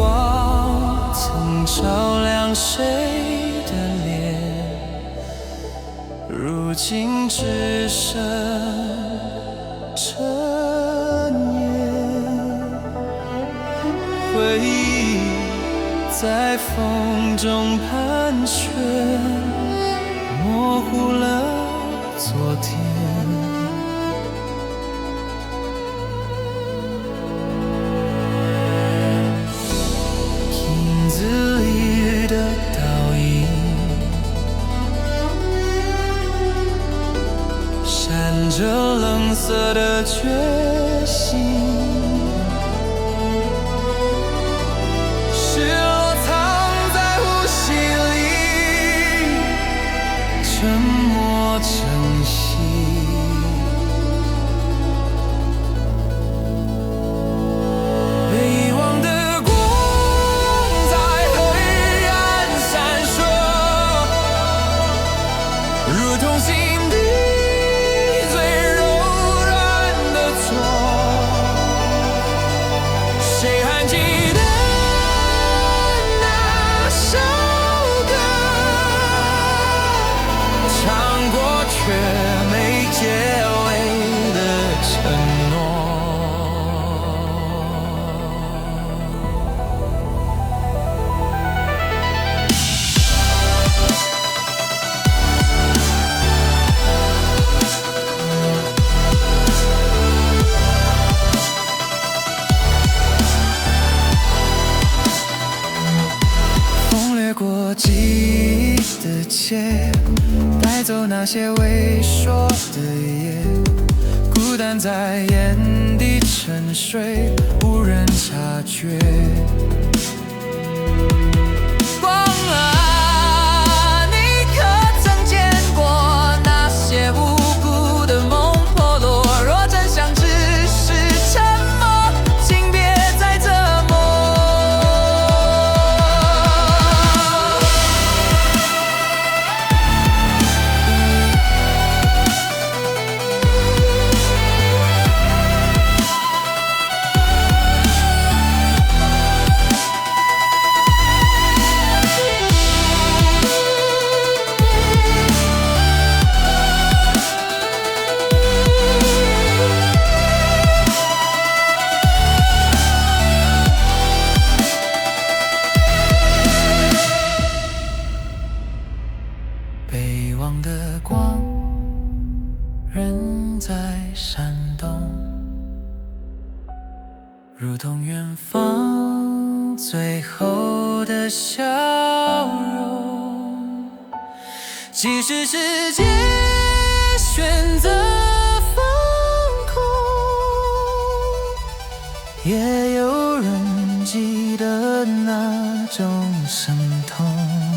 光曾照亮谁的脸，如今只剩尘烟。回忆在风中盘旋，模糊了昨天。影子里的倒影，闪着冷色的决心。失落藏在呼吸里，沉默珍惜。被遗忘的光在黑暗闪烁，如同心底最柔软的错。谁还记得那首歌，唱过却没结尾的承诺。风掠过记忆的街，带走那些未说的夜，孤单在眼底沉睡，无人察觉。光啊，你可曾见过那些无辜的梦破落？若真相只是沉默，请别再折磨。被遗忘的光仍在闪动，如同远方最后的笑容。即使世界选择放空，也有人记得那种伤痛。